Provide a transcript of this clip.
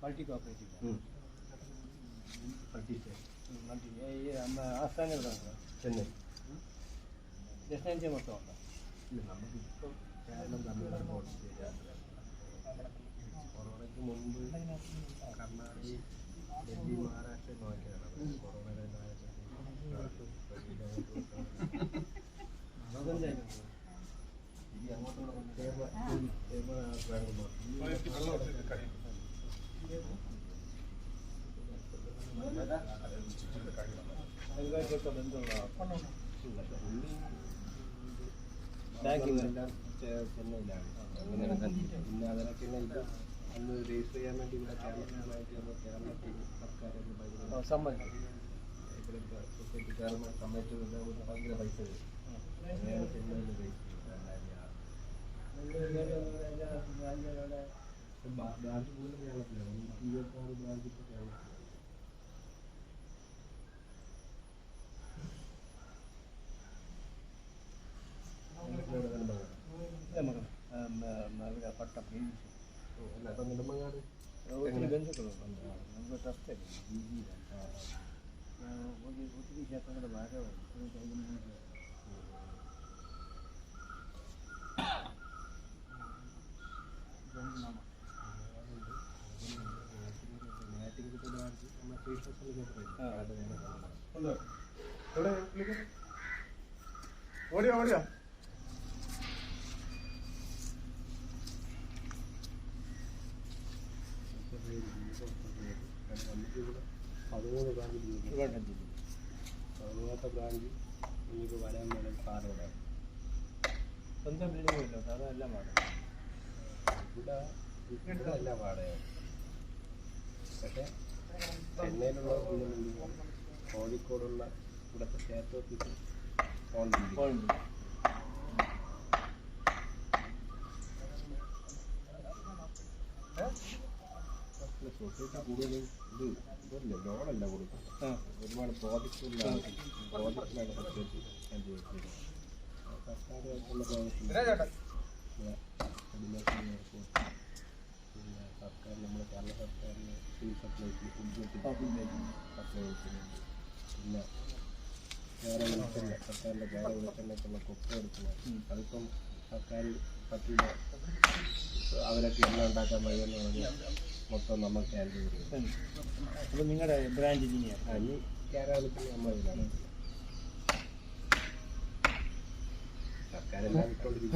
Multi cooperative ആസ്ഥാനം എവിടെ ചെന്നൈ ദക്ഷിണേന്ത്യ മൊത്തം ഉണ്ടോ? നമുക്കിപ്പം കേരളം തമിഴ്നാട് കൊറോണയ്ക്ക് മുമ്പ് കർണാടക ഡൽഹി മഹാരാഷ്ട്ര നോക്കിയതാണ് കൊറോണയുടെ ചെന്നൈയിലാണ് പിന്നെ അതിനൊക്കെ ഇത് അന്ന് രജിസ്റ്റർ ചെയ്യാൻ വേണ്ടി ഇവിടെ കേരളത്തിലായിട്ട് കേരളത്തിൽ സർക്കാർ സൊസൈറ്റിക്കാരന്മാർ സമ്മതിച്ചത് ഭയങ്കര പൈസ അങ്ങനെയാണ് ചെന്നൈയിൽ രജിസ്റ്റർ ബ്രാഞ്ച് പോലും കേരളത്തിലാണ് 26 ബ്രാഞ്ച് ഇപ്പോൾ കേരളത്തിലാണ്. പട്ടം അപ്പം നെടുമങ്ങാട് ഒത്തിരി ബന്ധുക്കളുണ്ട്. നമുക്ക് ട്രസ്റ്റ് ഒത്തിരി ക്ഷേത്രങ്ങളുടെ ഭാഗമാണ്. ഓടിയോ ഓടിയോ നമുക്കിവിടെ 13 ബ്രാഞ്ച് പതിമൂന്നാമത്തെ ബ്രാഞ്ച് നിങ്ങൾക്ക് വരാൻ വേണം സാറോടെ സ്വന്തം ബിൽഡിംഗ് ഇല്ല സാറ് എല്ലാം വാടക ഇവിടെ എല്ലാം വാടകയാണ്. പക്ഷേ ചെന്നൈയിലുള്ള കോഴിക്കോടുള്ള ഇവിടുത്തെ സ്റ്റേറ്റ് ഓഫീസ് സൊസൈറ്റി കൂടുതലും ഇതല്ലേ ലോണല്ല കൊടുക്കുന്നത്. ഒരുപാട് പ്രോജക്റ്റുകളിലാണ് സൊസൈറ്റി സർക്കാരുമായിട്ടുള്ള പ്രോജക്റ്റ് പിന്നെ സർക്കാർ നമ്മുടെ കേരള സർക്കാരിന് സിവിൽ സപ്ലൈസിന് ഫുഡ് സപ്ലൈ കൊടുക്കുന്നുണ്ട്. പിന്നെ വേറെ വെളിച്ചെണ്ണ സർക്കാരിൻ്റെ വേറെ വെളിച്ചെണ്ണയ്ക്കുള്ള കൊപ്പ എടുക്കുന്നത് അതിപ്പം സർക്കാർ പറ്റില്ല. അവരൊക്കെ എണ്ണ ഉണ്ടാക്കാൻ വയ്യെന്ന് പറഞ്ഞാൽ മൊത്തം നമുക്ക് ഹാൻഡിൽ ചെയ്യും. അപ്പോൾ നിങ്ങളുടെ ബ്രാൻഡ് ഇനിയാണ് ഈ കേരളത്തിൽ നമ്മൾ ഇതിലാണ് സർക്കാരെല്ലാം വിട്ടുകൊണ്ടിരിക്കും.